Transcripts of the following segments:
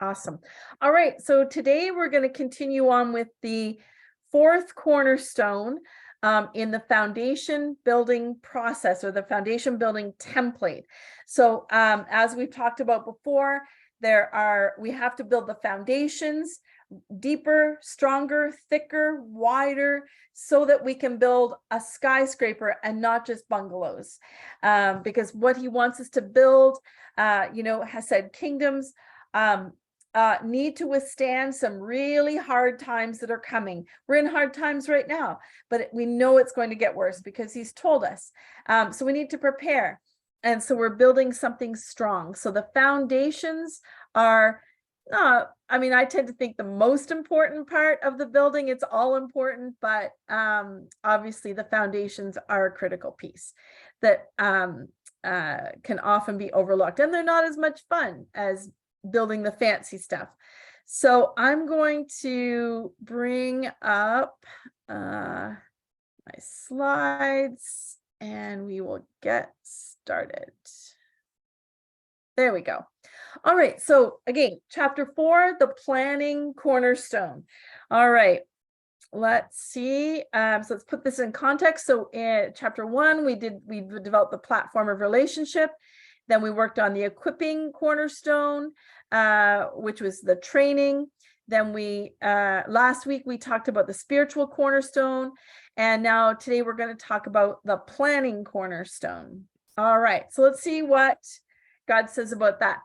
Awesome. All right. So today we're going to continue on with the fourth cornerstone in the foundation building process, or the foundation building template. So as we've talked about before, we have to build the foundations deeper, stronger, thicker, wider, so that we can build a skyscraper and not just bungalows. Because what he wants us to build, has said kingdoms need to withstand some really hard times that are coming. We're in hard times right now, but we know it's going to get worse because he's told us. So we need to prepare. And so we're building something strong. So the foundations are, I tend to think the most important part of the building. It's all important, but obviously the foundations are a critical piece that can often be overlooked, and they're not as much fun as building the fancy stuff. So I'm going to bring up my slides and we will get started. There we go. All right. So again, chapter 4, the planning cornerstone. All right. Let's see. So let's put this in context. So in chapter 1, we developed the platform of relationship. Then we worked on the equipping cornerstone, which was the training. Then last week we talked about the spiritual cornerstone. And now today we're going to talk about the planning cornerstone. All right, so let's see what God says about that.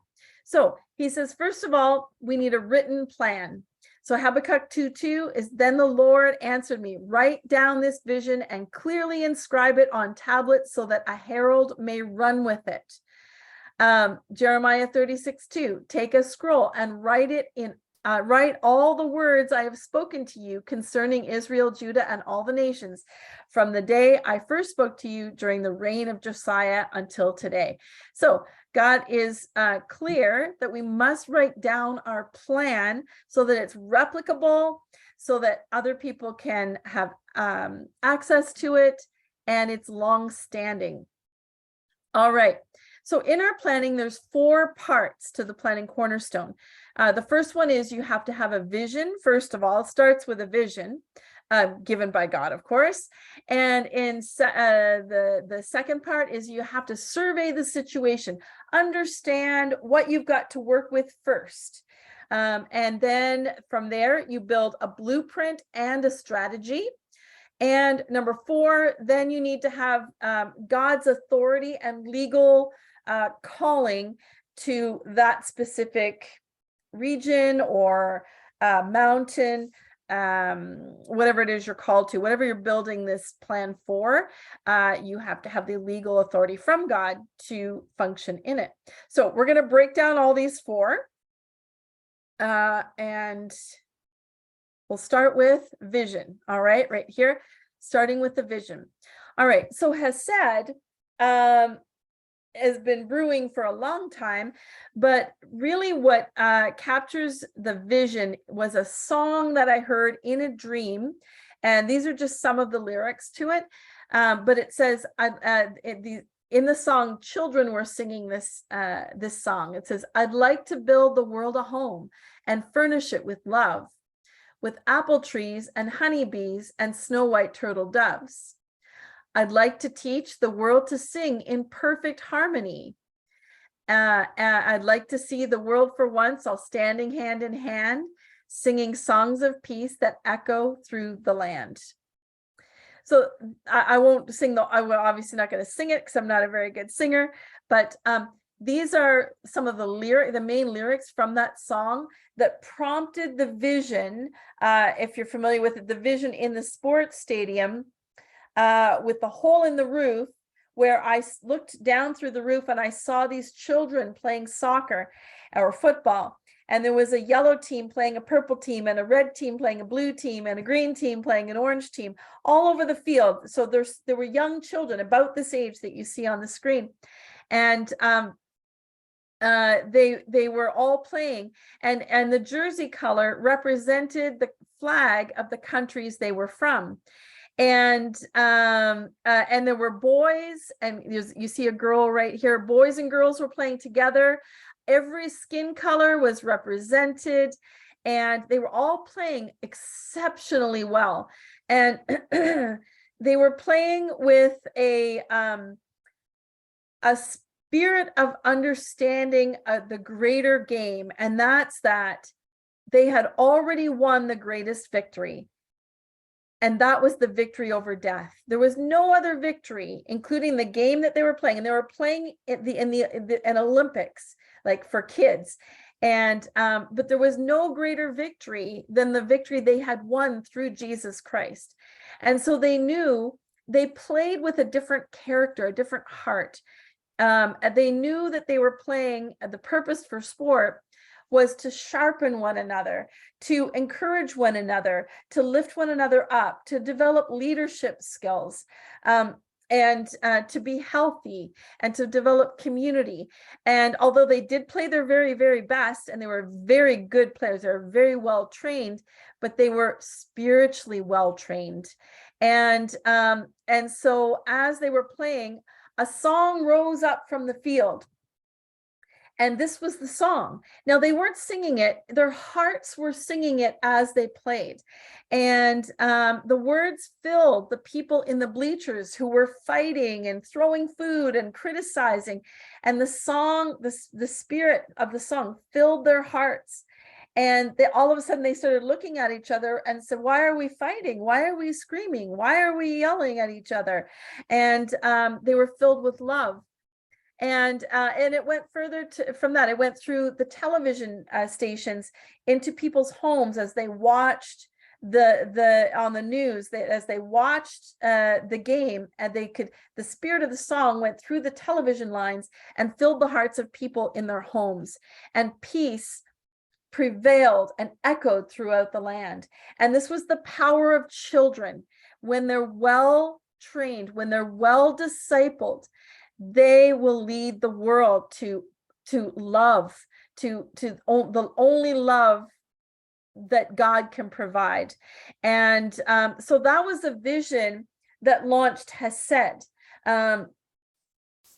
So he says, first of all, we need a written plan. So Habakkuk 2:2 is, then the Lord answered me, write down this vision and clearly inscribe it on tablets so that a herald may run with it. Jeremiah 36:2, take a scroll and write all the words I have spoken to you concerning Israel, Judah, and all the nations from the day I first spoke to you during the reign of Josiah until today. So God is clear that we must write down our plan so that it's replicable, so that other people can have access to it, and it's long-standing. All right. So in our planning, there's 4 parts to the planning cornerstone. The first one is you have to have a vision. First of all, it starts with a vision given by God, of course. And in the second part is you have to survey the situation, understand what you've got to work with first. And then from there, you build a blueprint and a strategy. And number 4, then you need to have God's authority and legal calling to that specific region or mountain, whatever it is you're called to, whatever you're building this plan for, you have to have the legal authority from God to function in it. So we're going to break down all these 4, and we'll start with vision. All right, right here, starting with the vision. All right, so Hesed has been brewing for a long time, but really what captures the vision was a song that I heard in a dream, and these are just some of the lyrics to it. But it says, in the song, children were singing this song. It says, I'd like to build the world a home and furnish it with love, with apple trees and honeybees and snow white turtle doves. I'd like to teach the world to sing in perfect harmony. I'd like to see the world for once all standing hand in hand, singing songs of peace that echo through the land. So I won't sing I'm obviously not going to sing it because I'm not a very good singer, but these are some of the main lyrics from that song that prompted the vision. If you're familiar with it, the vision in the sports stadium with the hole in the roof, where I looked down through the roof and I saw these children playing soccer or football. And there was a yellow team playing a purple team, and a red team playing a blue team, and a green team playing an orange team, all over the field. So there were young children about this age that you see on the screen. And they were all playing, and the jersey color represented the flag of the countries they were from. And there were boys, and you see a girl right here. Boys and girls were playing together. Every skin color was represented, and they were all playing exceptionally well. And they were playing with a spirit of understanding the greater game, and that's that they had already won the greatest victory. And that was the victory over death. There was no other victory, including the game that they were playing. And they were playing in Olympics, like for kids. And but there was no greater victory than the victory they had won through Jesus Christ. And so they knew they played with a different character, a different heart. They knew that they were playing, the purpose for sport was to sharpen one another, to encourage one another, to lift one another up, to develop leadership skills, and to be healthy and to develop community. And although they did play their very, very best, and they were very good players, they were very well trained, but they were spiritually well trained. And so as they were playing, a song rose up from the field. And this was the song. Now, they weren't singing it. Their hearts were singing it as they played. And the words filled the people in the bleachers who were fighting and throwing food and criticizing. And the song, the spirit of the song filled their hearts. And all of a sudden, they started looking at each other and said, why are we fighting? Why are we screaming? Why are we yelling at each other? And they were filled with love. And it went further from that. It went through the television stations into people's homes as they watched on the news, as they watched the game, and the spirit of the song went through the television lines and filled the hearts of people in their homes, and peace prevailed and echoed throughout the land. And this was the power of children. When they're well trained, when they're well discipled, they will lead the world to love, to the only love that God can provide. And so that was a vision that launched Hesed. So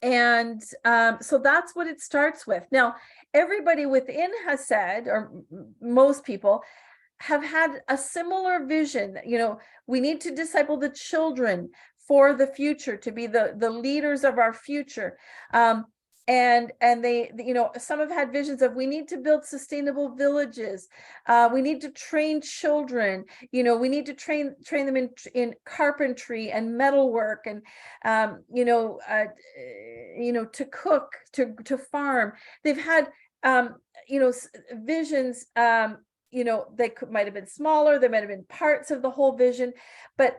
that's what it starts with. Now, everybody within Hesed, or most people, have had a similar vision. We need to disciple the children for the future, to be the leaders of our future. And they, some have had visions of, we need to build sustainable villages. We need to train children. We need to train them in carpentry and metalwork, and to cook, to farm. They've had visions. They might have been smaller. They might have been parts of the whole vision, but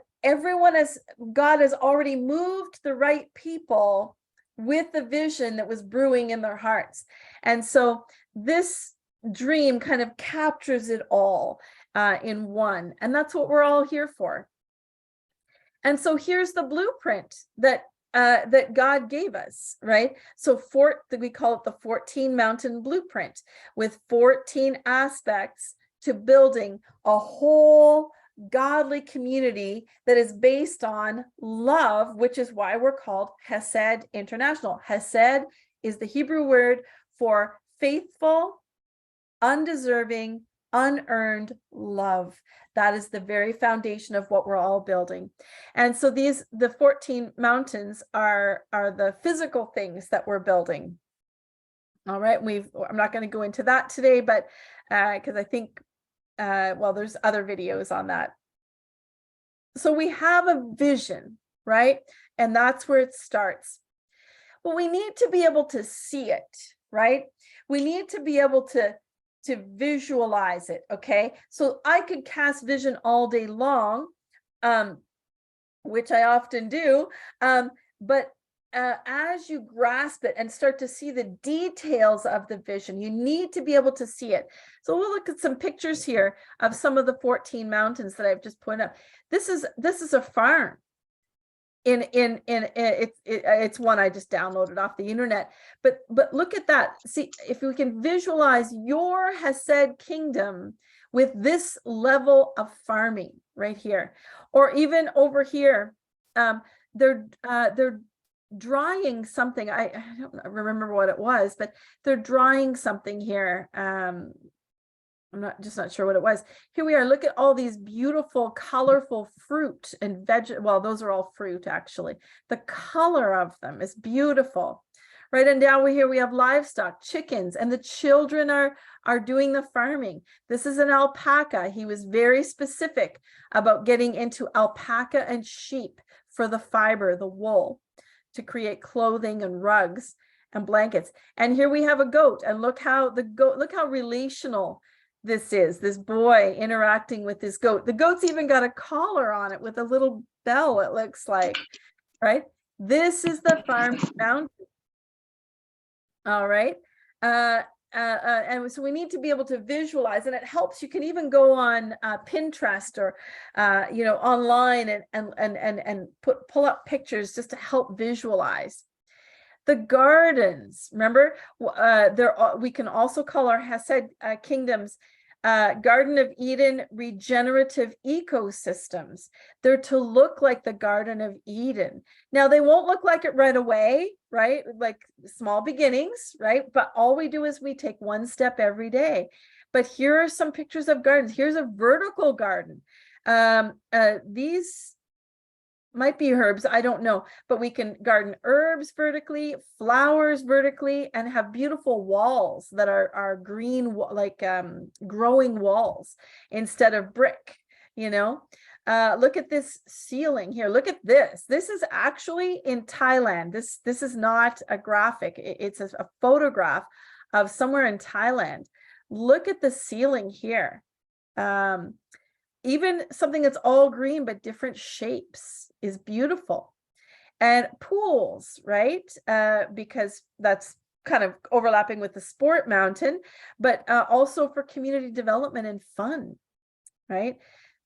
God has already moved the right people with the vision that was brewing in their hearts. And so this dream kind of captures it all in one. And that's what we're all here for. And so here's the blueprint that God gave us, right? So we call it the 14 mountain blueprint, with 14 aspects to building a whole godly community that is based on love, which is why we're called Hesed International. Hesed is the Hebrew word for faithful, undeserving, unearned love. That is the very foundation of what we're all building. And so the 14 mountains are the physical things that we're building. All right, I'm not going to go into that today, but because I think there's other videos on that. So we have a vision, right? And that's where it starts. But we need to be able to see it, right? We need to be able to visualize it, okay? So I could cast vision all day long, which I often do, but as you grasp it and start to see the details of the vision, you need to be able to see it. So we'll look at some pictures here of some of the 14 mountains that I've just pointed out. This is a farm. It's one I just downloaded off the internet, but look at that. See, if we can visualize your Hesed kingdom with this level of farming right here, Or even over here, they're drying something. I don't remember what it was, but they're drying something here. I'm not sure what it was. Here we are. Look at all these beautiful, colorful fruit and well, those are all fruit actually. The color of them is beautiful. Right, and down here we have livestock, chickens, and the children are doing the farming. This is an alpaca. He was very specific about getting into alpaca and sheep for the fiber, the wool, to create clothing and rugs and blankets. And here we have a goat, and look how relational this is. This boy interacting with this goat. The goat's even got a collar on it with a little bell, it looks like, right? This is the farm mountain. All right. And so we need to be able to visualize, and it helps. You can even go on Pinterest or online and pull up pictures just to help visualize. The gardens, remember, we can also call our Hesed kingdoms Garden of Eden regenerative ecosystems. They're to look like the Garden of Eden. Now, they won't look like it right away, right? Like small beginnings, right? But all we do is we take one step every day. But here are some pictures of gardens. Here's a vertical garden. These might be herbs, I don't know, but we can garden herbs vertically, flowers vertically, and have beautiful walls that are green, like growing walls instead of brick, Look at this ceiling here. Look at this. This is actually in Thailand. This is not a graphic. It's a photograph of somewhere in Thailand. Look at the ceiling here. Even something that's all green but different shapes is beautiful. And pools, right? Because that's kind of overlapping with the sport mountain, but also for community development and fun, right?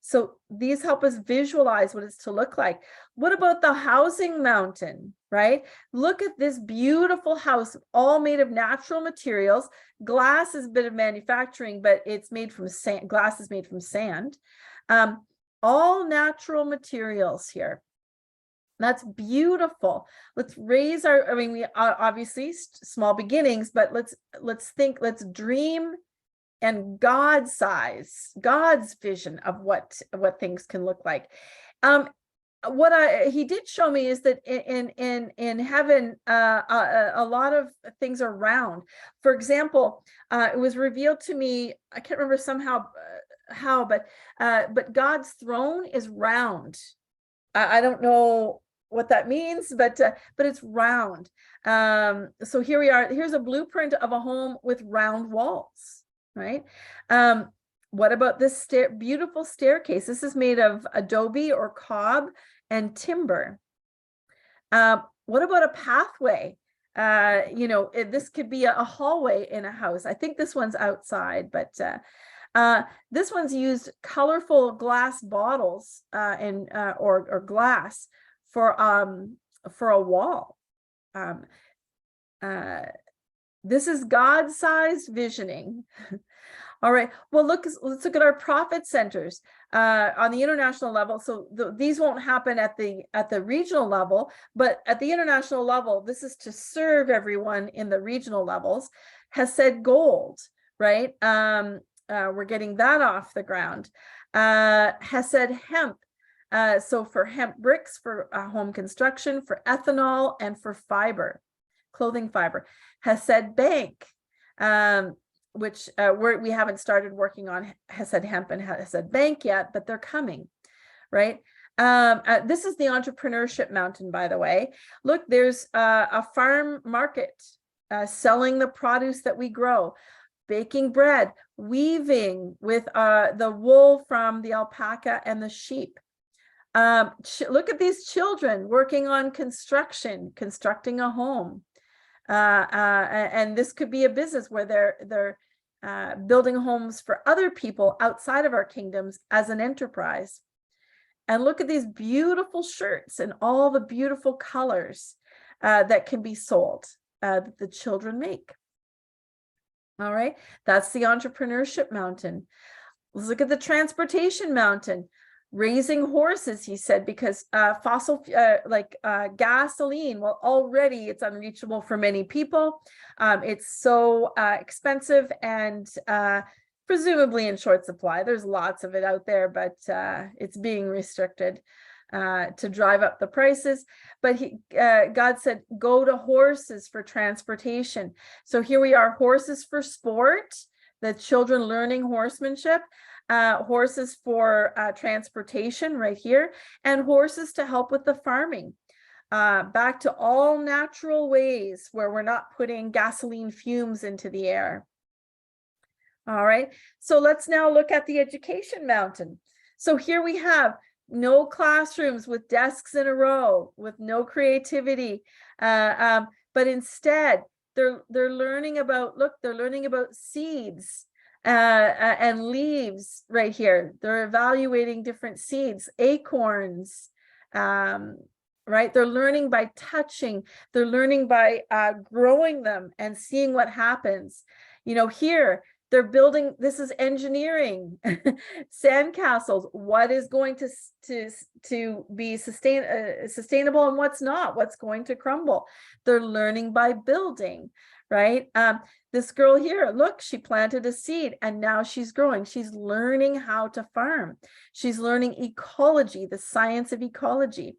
So these help us visualize what it's to look like. What about the housing mountain, right? Look at this beautiful house, all made of natural materials. Glass is a bit of manufacturing, but it's made from sand. Glass is made from sand. All natural materials here. That's beautiful. Let's raise we obviously small beginnings, but let's dream and God's size, God's vision of what things can look like. What he did show me is that in heaven, a lot of things are round. For example, it was revealed to me, I can't remember how, but God's throne is round. I don't know what that means, but it's round. So here we are. Here's a blueprint of a home with round walls, right? What about this beautiful staircase? This is made of adobe or cob and timber. What about a pathway? This could be a hallway in a house. I think this one's outside, but this one's used colorful glass bottles or glass for a wall. This is God-sized visioning. All right. Well, let's look at our profit centers on the international level. So these won't happen at the regional level, but at the international level, this is to serve everyone in the regional levels. Hesed Gold, right? We're getting that off the ground. Hesed Hemp. So for hemp bricks, for home construction, for ethanol, and for fiber, clothing fiber. Hesed Bank, which we haven't started working on Hesed Hemp and Hesed Bank yet, but they're coming, right? This is the entrepreneurship mountain, by the way. Look, there's a farm market selling the produce that we grow, baking bread, weaving with the wool from the alpaca and the sheep. Look at these children working on constructing a home. And this could be a business where they're building homes for other people outside of our kingdoms as an enterprise. And look at these beautiful shirts and all the beautiful colors that can be sold that the children make. All right, that's the entrepreneurship mountain. Let's look at the transportation mountain. Raising horses, he said, because gasoline, well, already it's unreachable for many people. It's so expensive and presumably in short supply. There's lots of it out there, but it's being restricted to drive up the prices. But God said, go to horses for transportation. So here we are, horses for sport, the children learning horsemanship, horses for transportation right here, and horses to help with the farming. Back to all natural ways where we're not putting gasoline fumes into the air. All right, so let's now look at the education mountain. So here we have no classrooms with desks in a row, with no creativity, but instead they're learning about, look, they're learning about seeds and leaves right here. They're evaluating different seeds, acorns, right? They're learning by touching, they're learning by growing them and seeing what happens. You know, here, they're building, this is engineering, sandcastles. What is going to be sustainable and what's not, what's going to crumble. They're learning by building, right? This girl here, look, she planted a seed and now she's growing. She's learning how to farm. She's learning ecology, the science of ecology.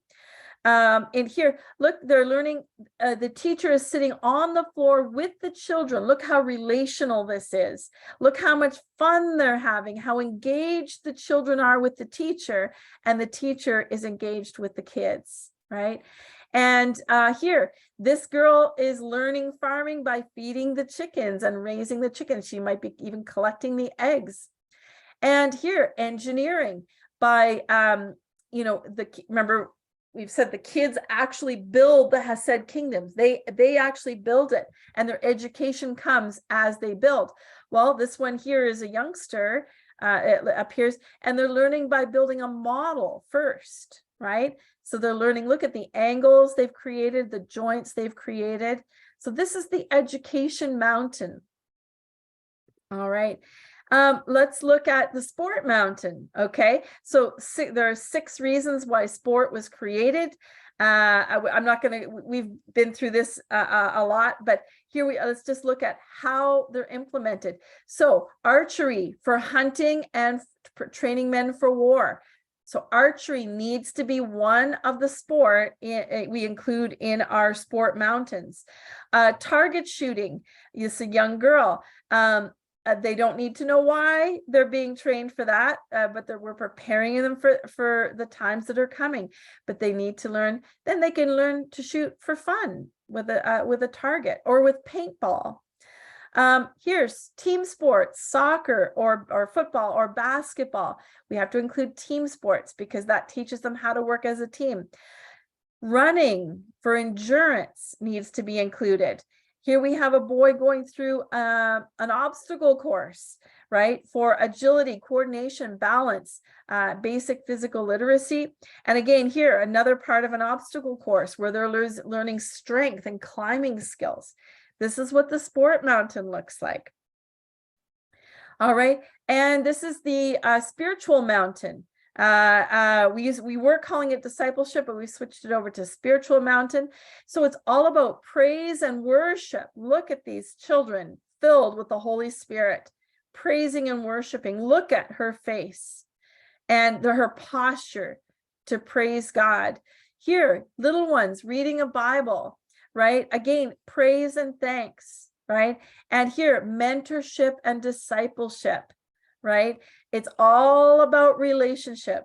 And here, look, they're learning, the teacher is sitting on the floor with the children. Look how relational this is. Look how much fun they're having, how engaged the children are with the teacher, and the teacher is engaged with the kids, right? And here, this girl is learning farming by feeding the chickens and raising the chickens. She might be even collecting the eggs. And here, engineering by, you know, remember, we've said the kids actually build the Hesed kingdoms. They actually build it, and their education comes as they build. Well, this one here is a youngster, it appears, and they're learning by building a model first, right? So they're learning, look at the angles they've created, the joints they've created. So this is the education mountain. All right. Let's look at the sport mountain. Okay, so there are 6 reasons why sport was created. I'm not going to, we've been through this a lot, but here let's just look at how they're implemented. So archery for hunting and for training men for war. So archery needs to be one of the sport we include in our sport mountains. Target shooting, it's a young girl. They don't need to know why they're being trained for that, but we're preparing them for the times that are coming. But they need to learn, then they can learn to shoot for fun with a target or with paintball. Here's team sports, soccer or football or basketball. We have to include team sports because that teaches them how to work as a team. Running for endurance needs to be included. Here we have a boy going through an obstacle course, right? For agility, coordination, balance, basic physical literacy. And again, here, another part of an obstacle course where they're learning strength and climbing skills. This is what the sport mountain looks like. All right, and this is the spiritual mountain. We were calling it discipleship, but we switched it over to spiritual mountain. So it's all about praise and worship. Look at these children filled with the Holy Spirit, praising and worshiping. Look at her face and her posture to praise God. Here, little ones reading a Bible, right? Again, praise and thanks, right? And here, mentorship and discipleship, right? It's all about relationship.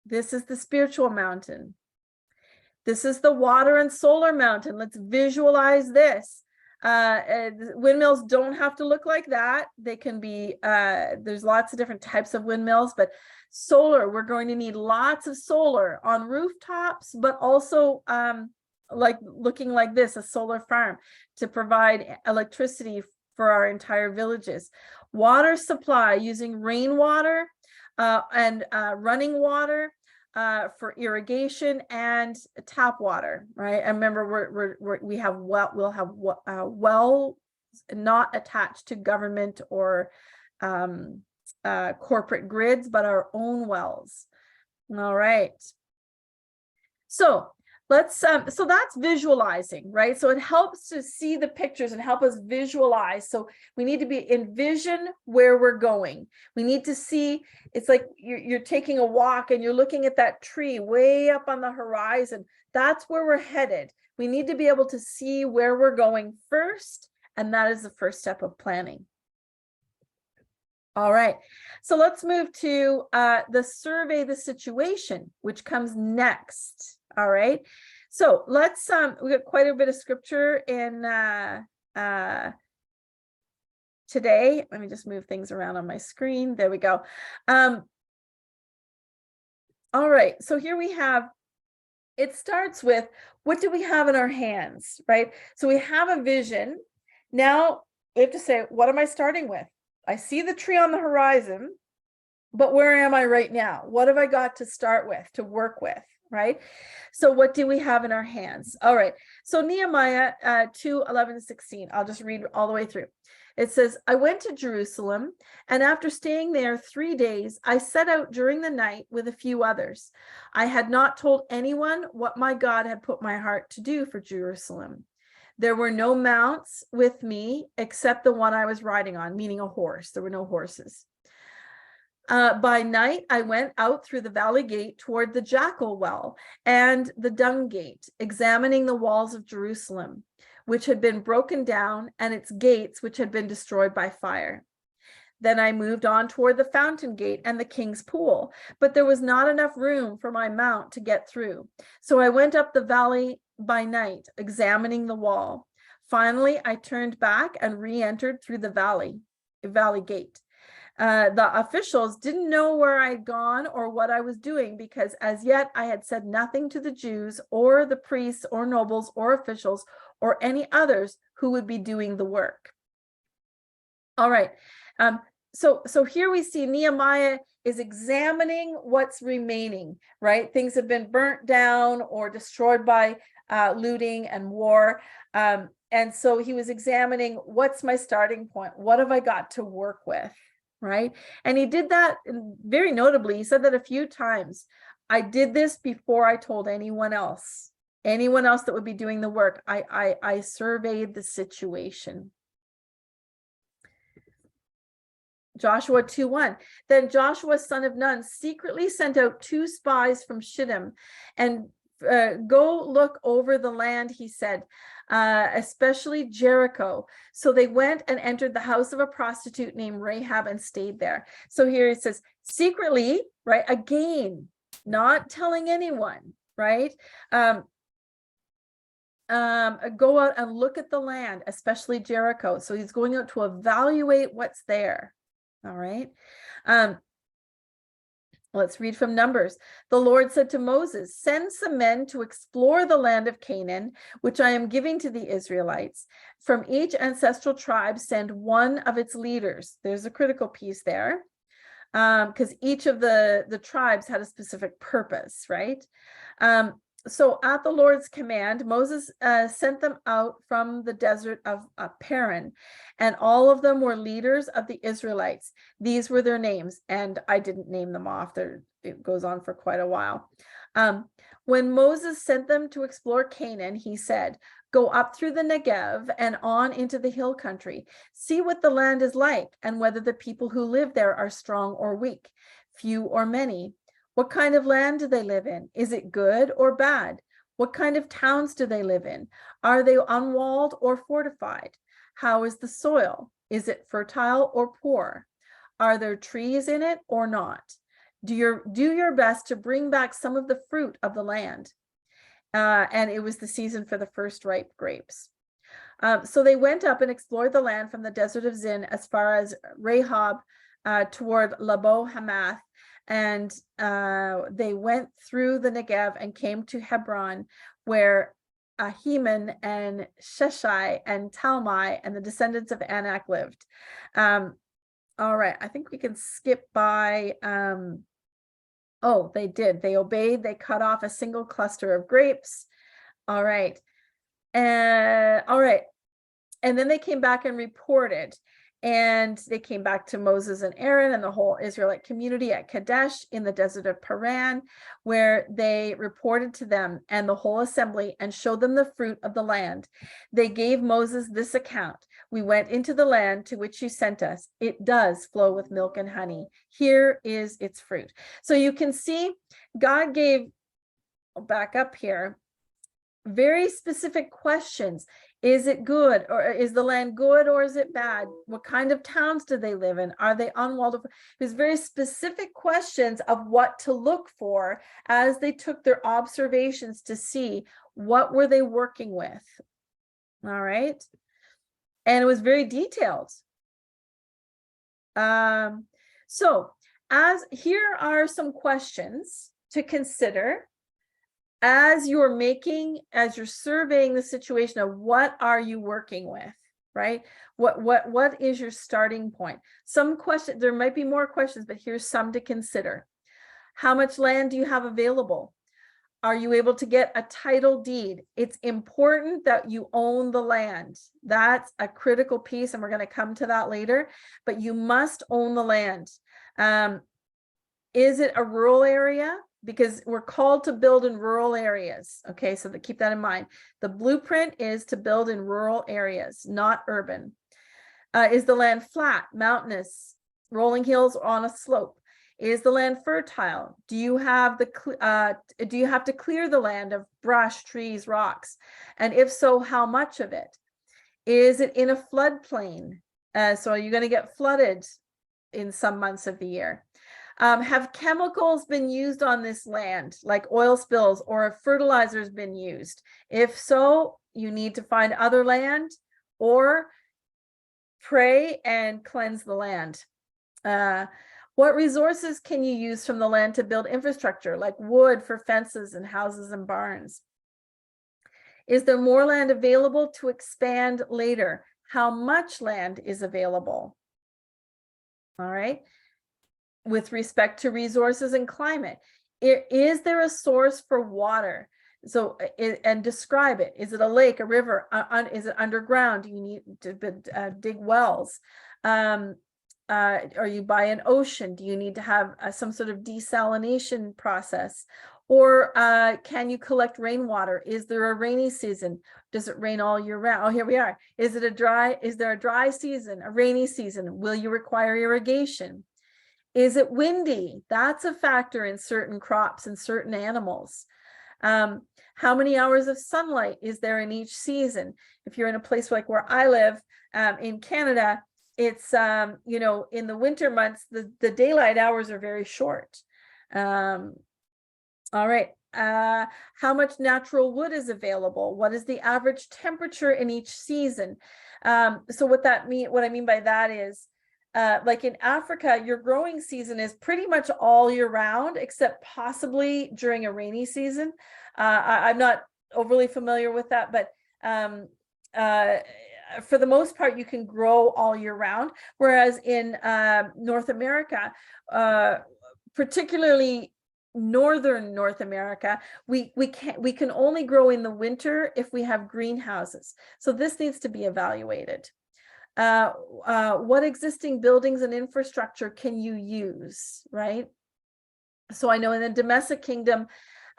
This is the spiritual mountain. This is the water and solar mountain. Let's visualize this. Windmills don't have to look like that. They can be, there's lots of different types of windmills, but solar, we're going to need lots of solar on rooftops, but also like looking like this, a solar farm to provide electricity for our entire villages. Water supply using rainwater and running water for irrigation and tap water, right? And remember, we'll have wells not attached to government or corporate grids, but our own wells. All right. So so that's visualizing, right? So it helps to see the pictures and help us visualize. So we need to envision where we're going. We need to see, it's like you're taking a walk and you're looking at that tree way up on the horizon. That's where we're headed. We need to be able to see where we're going first, and that is the first step of planning. All right, so let's move to the survey the situation, which comes next. All right, so let's we got quite a bit of scripture in today. Let me just move things around on my screen. There we go. All right, so here we have, it starts with, what do we have in our hands, right? So we have a vision. Now we have to say, what am I starting with? I see the tree on the horizon, but where am I right now? What have I got to start with, to work with, right? So what do we have in our hands? All right, so Nehemiah 2:11-16, I'll just read all the way through. It says, I went to Jerusalem, and after staying there 3 days, I set out during the night with a few others. I had not told anyone what my God had put my heart to do for Jerusalem. There were no mounts with me except the one I was riding on, meaning a horse. There were no horses. By night, I went out through the valley gate toward the jackal well and the dung gate, examining the walls of Jerusalem, which had been broken down, and its gates, which had been destroyed by fire. Then I moved on toward the fountain gate and the king's pool, but there was not enough room for my mount to get through. So I went up the valley by night, examining the wall. Finally, I turned back and re-entered through the valley gate. The officials didn't know where I'd gone or what I was doing, because as yet I had said nothing to the Jews or the priests or nobles or officials or any others who would be doing the work. All right. So here we see Nehemiah is examining what's remaining, right? Things have been burnt down or destroyed by looting and war. And so he was examining, what's my starting point? What have I got to work with, right? And he did that very notably. He said that a few times. I did this before I told anyone else that would be doing the work. I surveyed the situation. Joshua 2:1. Then Joshua, son of Nun, secretly sent out 2 spies from Shittim, and go look over the land, he said, especially Jericho. So they went and entered the house of a prostitute named Rahab and stayed there. So here it says secretly, right? Again, not telling anyone, right? Go out and look at the land, especially Jericho. So he's going out to evaluate what's there. All right. Let's read from Numbers. The Lord said to Moses, send some men to explore the land of Canaan, which I am giving to the Israelites. From each ancestral tribe, send one of its leaders. There's a critical piece there, because each of the tribes had a specific purpose, right? So at the Lord's command, Moses sent them out from the desert of Paran, and all of them were leaders of the Israelites. These were their names, and I didn't name them off. It goes on for quite a while. When Moses sent them to explore Canaan, he said, go up through the Negev and on into the hill country. See what the land is like, and whether the people who live there are strong or weak, few or many. What kind of land do they live in? Is it good or bad? What kind of towns do they live in? Are they unwalled or fortified? How is the soil? Is it fertile or poor? Are there trees in it or not? Do your best to bring back some of the fruit of the land. And it was the season for the first ripe grapes. So they went up and explored the land from the desert of Zin as far as Rahab toward Labo Hamath. And they went through the Negev and came to Hebron, where Ahiman and Sheshai and Talmai and the descendants of Anak lived. All right, I think we can skip by. Oh, they did. They obeyed. They cut off a single cluster of grapes. All right. All right. And then they came back and reported. And they came back to Moses and Aaron and the whole Israelite community at Kadesh in the desert of Paran, where they reported to them and the whole assembly and showed them the fruit of the land. They gave Moses this account: we went into the land to which you sent us. It does flow with milk and honey. Here is its fruit. So you can see God gave, I'll back up here, very specific questions. Is it good, or is the land good, or is it bad? What kind of towns do they live in? Are they unwalled? There's very specific questions of what to look for as they took their observations to see what were they working with. All right. And it was very detailed. So here are some questions to consider as you're surveying the situation of what are you working with, right? What is your starting point? Some questions, there might be more questions, but here's some to consider. How much land do you have available? Are you able to get a title deed? It's important that you own the land. That's a critical piece, and we're going to come to that later, but you must own the land. Is it a rural area? Because we're called to build in rural areas. Okay, so keep that in mind. The blueprint is to build in rural areas, not urban. Is the land flat, mountainous, rolling hills, or on a slope? Is the land fertile? Do you have to clear the land of brush, trees, rocks? And if so, how much of it? Is it in a floodplain? So are you going to get flooded in some months of the year? Have chemicals been used on this land, like oil spills, or have fertilizers been used? If so, you need to find other land or pray and cleanse the land. What resources can you use from the land to build infrastructure, like wood for fences and houses and barns? Is there more land available to expand later? How much land is available? All right. With respect to resources and climate, is there a source for water? So, and describe it. Is it a lake, a river? Is it underground? Do you need to dig wells? Are you by an ocean? Do you need to have some sort of desalination process? Or can you collect rainwater? Is there a rainy season? Does it rain all year round? Oh, here we are. Is there a dry season, a rainy season? Will you require irrigation? Is it windy? That's a factor in certain crops and certain animals. How many hours of sunlight is there in each season? If you're in a place like where I live in Canada, it's, in the winter months, the daylight hours are very short. All right. How much natural wood is available? What is the average temperature in each season? So what I mean by that is, like in Africa, your growing season is pretty much all year round, except possibly during a rainy season. I'm not overly familiar with that, but for the most part, you can grow all year round. Whereas in North America, particularly northern North America, we can only grow in the winter if we have greenhouses. So this needs to be evaluated. What existing buildings and infrastructure can you use, right? So I know in the domestic kingdom,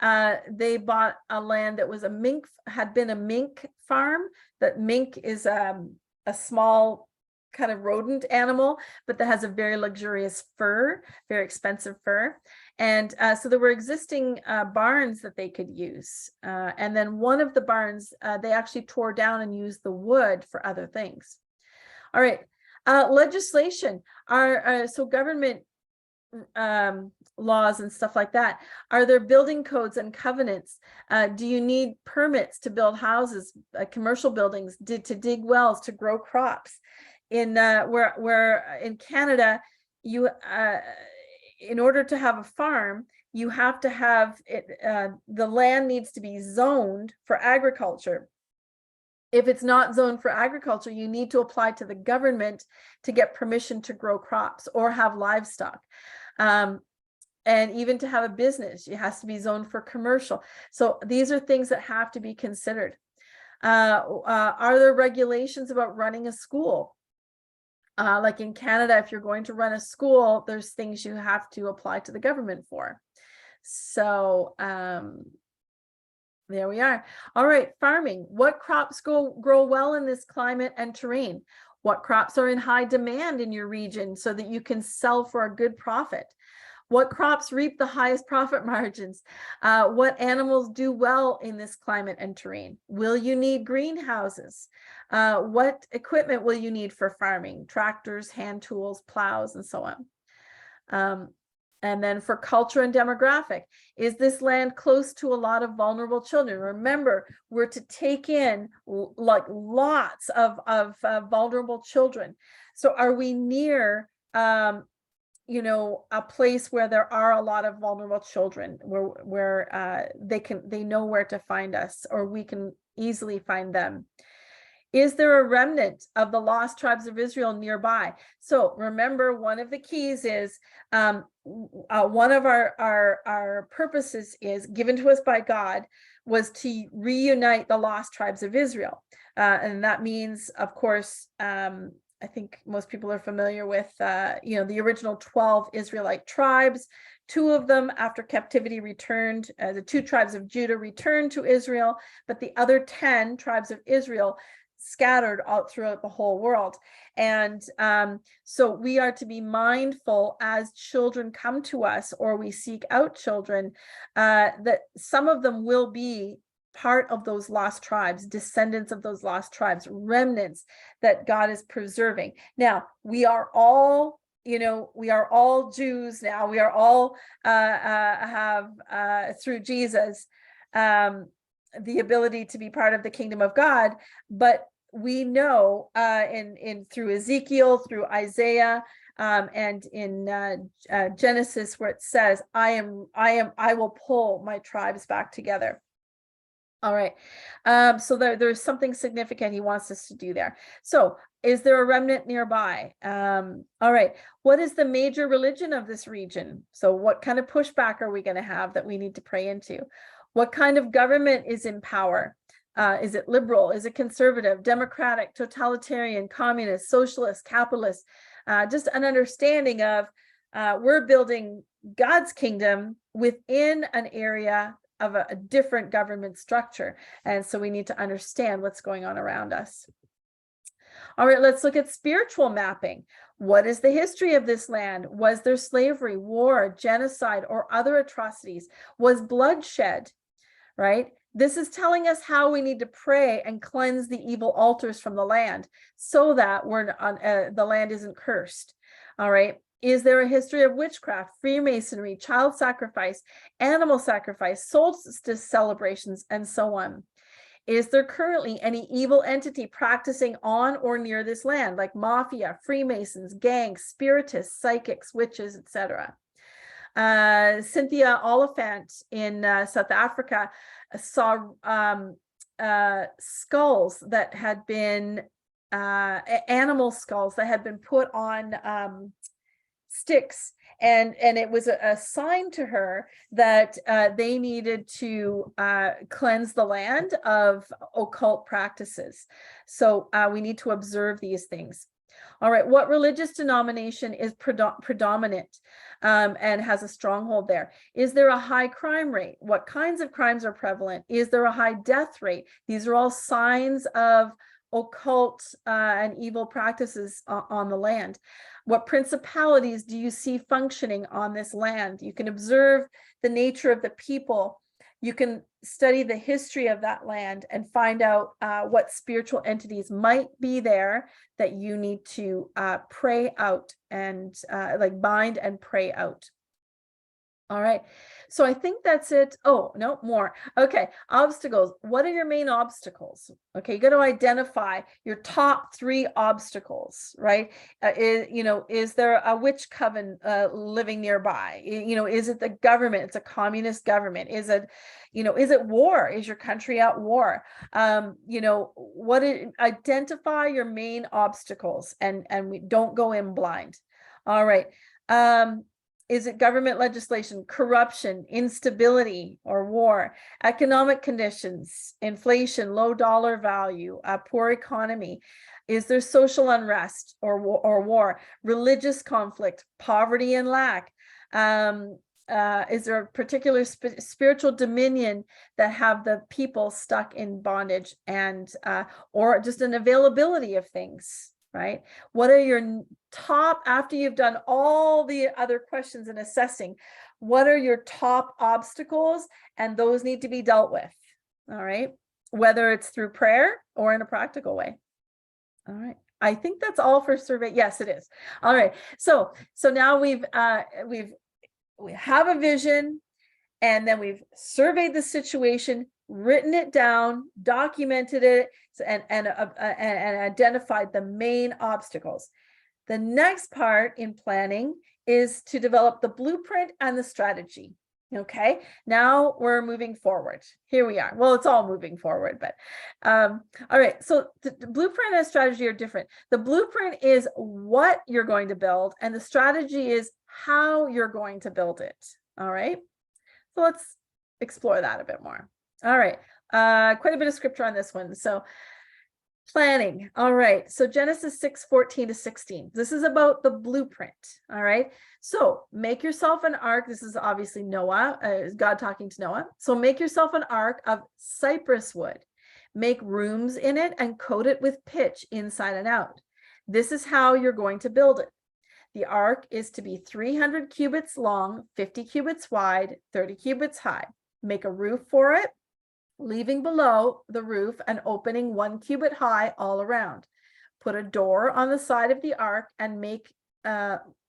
they bought a land that had been a mink farm. That mink is a small kind of rodent animal, but that has a very luxurious fur, very expensive fur. And so there were existing barns that they could use. And then one of the barns, they actually tore down and used the wood for other things. All right, legislation, so government laws and stuff like that. Are there building codes and covenants? Do you need permits to build houses, commercial buildings, to dig wells, to grow crops? In where in Canada, you in order to have a farm, you have to have it. The land needs to be zoned for agriculture. If it's not zoned for agriculture, you need to apply to the government to get permission to grow crops or have livestock. And even to have a business, it has to be zoned for commercial. So these are things that have to be considered. Are there regulations about running a school? Like in Canada, if you're going to run a school, there's things you have to apply to the government for. So there we are. All right, farming. What crops grow well in this climate and terrain? What crops are in high demand in your region so that you can sell for a good profit? What crops reap the highest profit margins? What animals do well in this climate and terrain? Will you need greenhouses? What equipment will you need for farming? Tractors, hand tools, plows, and so on. And then for culture and demographic, is this land close to a lot of vulnerable children? Remember, we're to take in like lots of vulnerable children. So are we near you know, a place where there are a lot of vulnerable children, where they know where to find us, or we can easily find them? Is there a remnant of the lost tribes of Israel nearby? So remember, one of the keys is one of our purposes is given to us by God was to reunite the lost tribes of Israel. And that means, of course, I think most people are familiar with, you know, the original 12 Israelite tribes. 2 of them, after captivity, returned. The 2 tribes of Judah returned to Israel, but the other 10 tribes of Israel scattered out throughout the whole world. And so we are to be mindful as children come to us, or we seek out children, that some of them will be part of those lost tribes, descendants of those lost tribes, remnants that God is preserving. Now, we are all, you know, we are all Jews now. We are all have through Jesus the ability to be part of the kingdom of God, but we know in through Ezekiel, through Isaiah, and in Genesis, where it says, I will pull my tribes back together. All right. So there's something significant he wants us to do there. So is there a remnant nearby? All right. What is the major religion of this region? So what kind of pushback are we going to have that we need to pray into? What kind of government is in power? Is it liberal? Is it conservative, democratic, totalitarian, communist, socialist, capitalist? Just an understanding of we're building God's kingdom within an area of a different government structure. And so we need to understand what's going on around us. All right, let's look at spiritual mapping. What is the history of this land? Was there slavery, war, genocide, or other atrocities? Was bloodshed, right? This is telling us how we need to pray and cleanse the evil altars from the land so that the land isn't cursed. All right. Is there a history of witchcraft, Freemasonry, child sacrifice, animal sacrifice, solstice celebrations, and so on? Is there currently any evil entity practicing on or near this land, like mafia, Freemasons, gangs, spiritists, psychics, witches, etc.? Cynthia Oliphant in South Africa saw skulls that had been animal skulls that had been put on sticks, and it was a sign to her that they needed to cleanse the land of occult practices. So we need to observe these things. All right, what religious denomination is predominant and has a stronghold there? Is there a high crime rate? What kinds of crimes are prevalent? Is there a high death rate? These are all signs of occult and evil practices on the land. What principalities do you see functioning on this land? You can observe the nature of the people. You can study the history of that land and find out what spiritual entities might be there that you need to pray out and like bind and pray out. All right, so I think that's it. Oh, no, more. Okay, obstacles. What are your main obstacles? Okay, you got to identify your top 3 obstacles, right? Is there a witch coven living nearby? Is it the government? It's a communist government. Is it war? Is your country at war? Identify your main obstacles and we don't go in blind. All right. Is it government legislation, corruption, instability, or war? Economic conditions, inflation, low dollar value, a poor economy. Is there social unrest or war? Religious conflict, poverty and lack? Is there a particular spiritual dominion that have the people stuck in bondage, and or just an availability of things? Right? What are your top, after you've done all the other questions and assessing, what are your top obstacles? And those need to be dealt with. All right. Whether it's through prayer or in a practical way. All right. I think that's all for survey. Yes, it is. All right. So now we have a vision, and then we've surveyed the situation, written it down, documented it, and identified the main obstacles. The next part in planning is to develop the blueprint and the strategy. Okay, now we're moving forward. Here we are. Well, it's all moving forward, but all right. So the blueprint and strategy are different. The blueprint is what you're going to build, and the strategy is how you're going to build it. All right. So let's explore that a bit more. All right. Quite a bit of scripture on this one. So planning. All right. So Genesis 6:14-16. This is about the blueprint. All right. So make yourself an ark. This is obviously Noah, God talking to Noah. So make yourself an ark of cypress wood. Make rooms in it and coat it with pitch inside and out. This is how you're going to build it. The ark is to be 300 cubits long, 50 cubits wide, 30 cubits high. Make a roof for it, leaving below the roof an opening 1 cubit high all around. Put a door on the side of the ark and make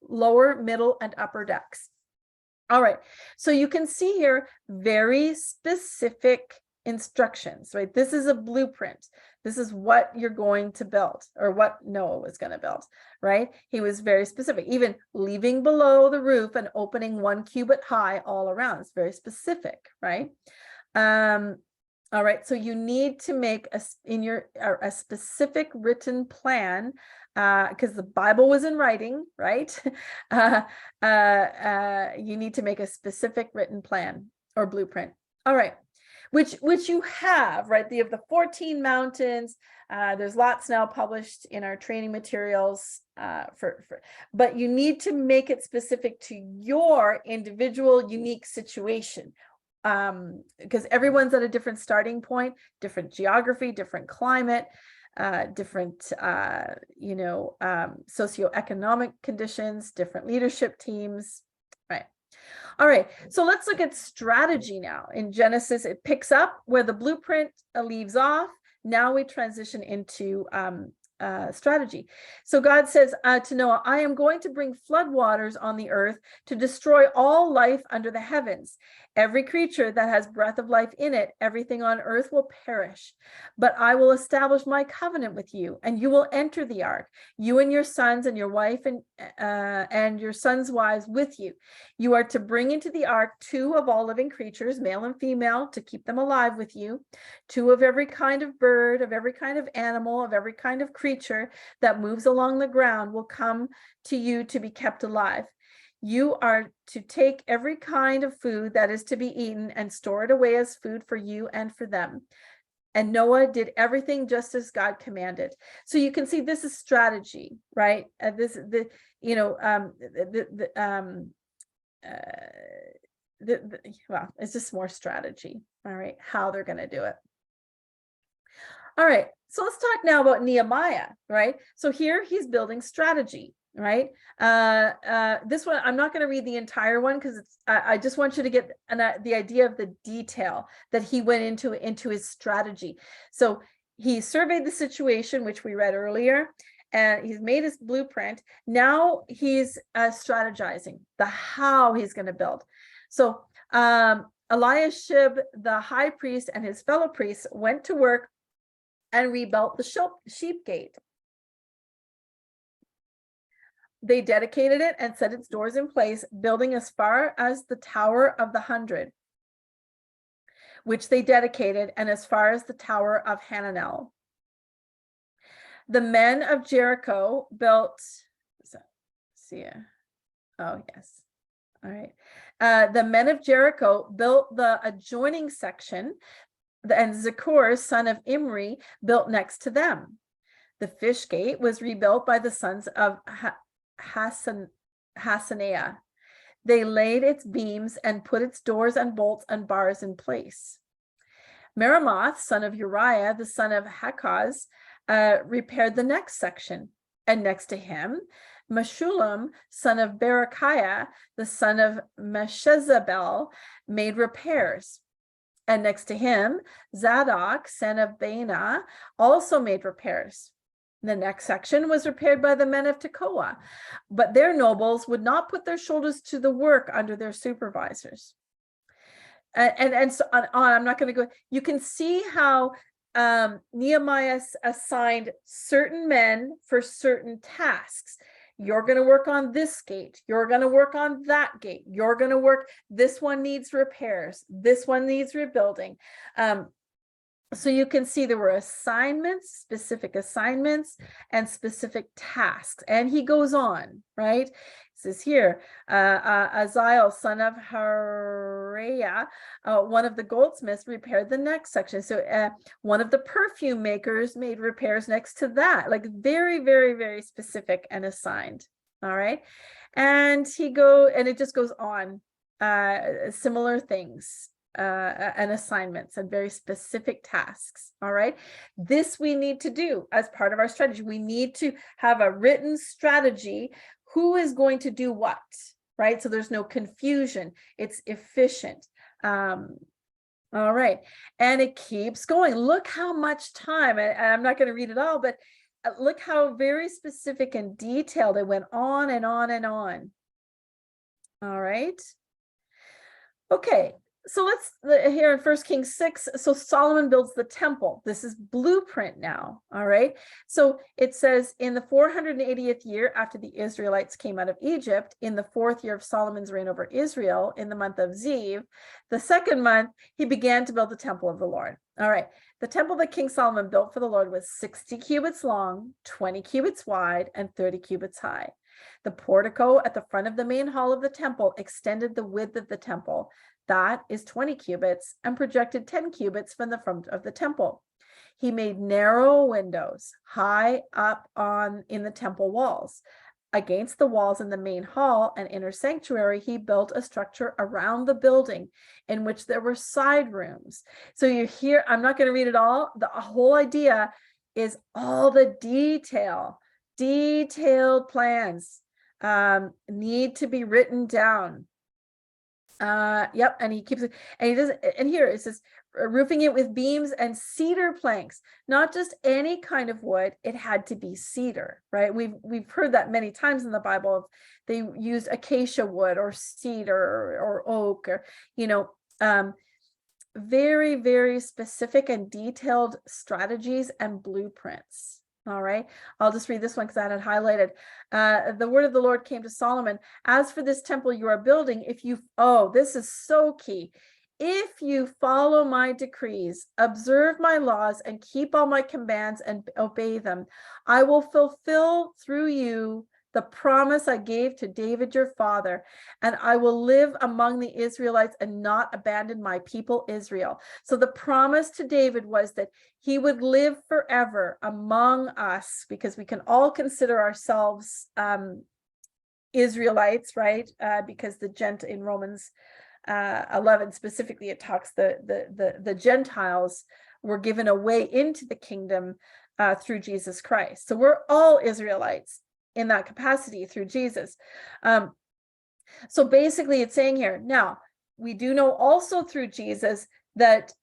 lower, middle, and upper decks. All right, so you can see here very specific instructions, right? This is a blueprint. This is what you're going to build, or what Noah was going to build, right? He was very specific, even leaving below the roof and opening 1 cubit high all around. It's very specific, right? All right, so you need to make a specific written plan, because the Bible was in writing, right? You need to make a specific written plan or blueprint. All right, which you have, right? You have the 14 mountains. There's lots now published in our training materials, but you need to make it specific to your individual unique situation. Because everyone's at a different starting point, different geography, different climate, different, socioeconomic conditions, different leadership teams, right? All right, so let's look at strategy now. In Genesis, it picks up where the blueprint leaves off. Now we transition into strategy. So God says to Noah, I am going to bring floodwaters on the earth to destroy all life under the heavens. Every creature that has breath of life in it, everything on earth will perish. But I will establish my covenant with you, and you will enter the ark, you and your sons and your wife and your sons' wives with you. You are to bring into the ark 2 of all living creatures, male and female, to keep them alive with you. 2 of every kind of bird, of every kind of animal, of every kind of creature that moves along the ground will come to you to be kept alive. You are to take every kind of food that is to be eaten and store it away as food for you and for them. And Noah did everything just as God commanded. So you can see this is strategy, right? It's just more strategy. All right, how they're going to do it. All right, so let's talk now about Nehemiah, right? So here he's building strategy, right? This one, I'm not going to read the entire one because I just want you to get the idea of the detail that he went into his strategy. So he surveyed the situation, which we read earlier, and he's made his blueprint. Now he's strategizing the how he's going to build. So Eliashib, the high priest, and his fellow priests went to work and rebuilt the sheep gate. They dedicated it and set its doors in place, building as far as the Tower of the 100, which they dedicated, and as far as the Tower of Hananel. The men of Jericho built, oh yes, All right. The men of Jericho built the adjoining section, and Zakur, son of Imri, built next to them. The fish gate was rebuilt by the sons of Hassenaah. They laid its beams and put its doors and bolts and bars in place. Meremoth, son of Uriah, the son of Hakaz, repaired the next section. And next to him, Meshullam, son of Berechiah, the son of Meshezabel, made repairs. And next to him, Zadok, son of Baana, also made repairs. The next section was repaired by the men of Tekoa, but their nobles would not put their shoulders to the work under their supervisors. And so on. I'm not going to go. You can see how Nehemiah assigned certain men for certain tasks. You're going to work on this gate. You're going to work on that gate. You're going to work. This one needs repairs. This one needs rebuilding. So you can see there were assignments, specific assignments, and specific tasks. And he goes on, right? It says here, Aziel, son of Hariah, one of the goldsmiths, repaired the next section. So one of the perfume makers made repairs next to that, like very, very, very specific and assigned. All right. And it just goes on, similar things. And assignments and very specific tasks. All right. This we need to do as part of our strategy. We need to have a written strategy. Who is going to do what? Right. So there's no confusion. It's efficient. All right. And it keeps going. Look how much time, and I'm not going to read it all, but look how very specific and detailed it went on and on and on. All right. Okay. So let's here in 1 Kings 6. So Solomon builds the temple. This is blueprint now. All right. So it says in the 480th year after the Israelites came out of Egypt, in the 4th year of Solomon's reign over Israel, in the month of Ziv, the 2nd month, he began to build the temple of the Lord. All right. The temple that King Solomon built for the Lord was 60 cubits long, 20 cubits wide, and 30 cubits high. The portico at the front of the main hall of the temple extended the width of the temple. That is 20 cubits, and projected 10 cubits from the front of the temple. He made narrow windows high up in the temple walls. Against the walls in the main hall and inner sanctuary, he built a structure around the building in which there were side rooms. So you hear, I'm not going to read it all. The whole idea is all the detailed plans need to be written down. Yep, and he keeps it, and he does, and here it says roofing it with beams and cedar planks, not just any kind of wood. It had to be cedar, right? We've heard that many times in the Bible. They used acacia wood or cedar or oak, or very, very specific and detailed strategies and blueprints. All right, I'll just read this one because I had it highlighted. The word of the Lord came to Solomon. As for this temple you are building, this is so key. If you follow my decrees, observe my laws, and keep all my commands and obey them, I will fulfill through you the promise I gave to David your father, and I will live among the Israelites and not abandon my people Israel. So the promise to David was that he would live forever among us, because we can all consider ourselves Israelites, right? Because in Romans 11 specifically, it talks the Gentiles were given a way into the kingdom through Jesus Christ. So we're all Israelites in that capacity through Jesus. So basically it's saying here, now we do know also through Jesus that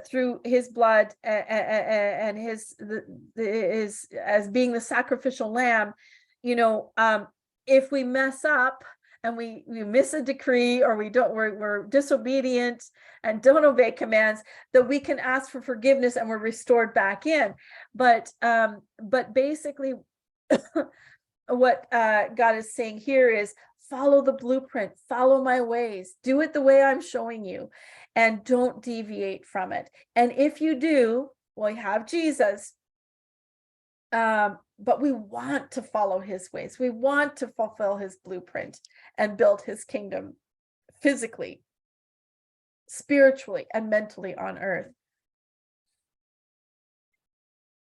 through his blood and his as being the sacrificial lamb, if we mess up and we miss a decree, or we're disobedient and don't obey commands, that we can ask for forgiveness and we're restored back in. But basically what God is saying here is, follow the blueprint, follow my ways, do it the way I'm showing you, and don't deviate from it. And if you do, well, you have Jesus, but we want to follow his ways. We want to fulfill his blueprint and build his kingdom physically, spiritually, and mentally on earth.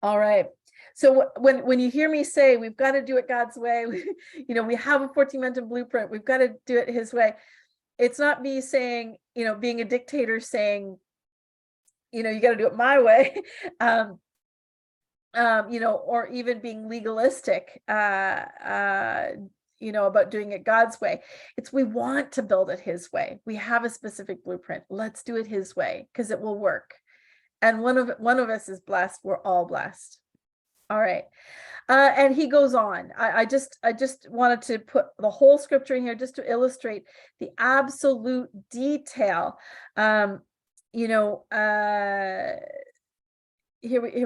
All right. So when you hear me say we've got to do it God's way, we have a 14 mountain blueprint, we've got to do it his way. It's not me saying, being a dictator saying, you got to do it my way. Or even being legalistic, about doing it God's way. We want to build it his way. We have a specific blueprint. Let's do it his way because it will work. And one of us is blessed. We're all blessed. All right. And he goes on. I just wanted to put the whole scripture in here just to illustrate the absolute detail. Here we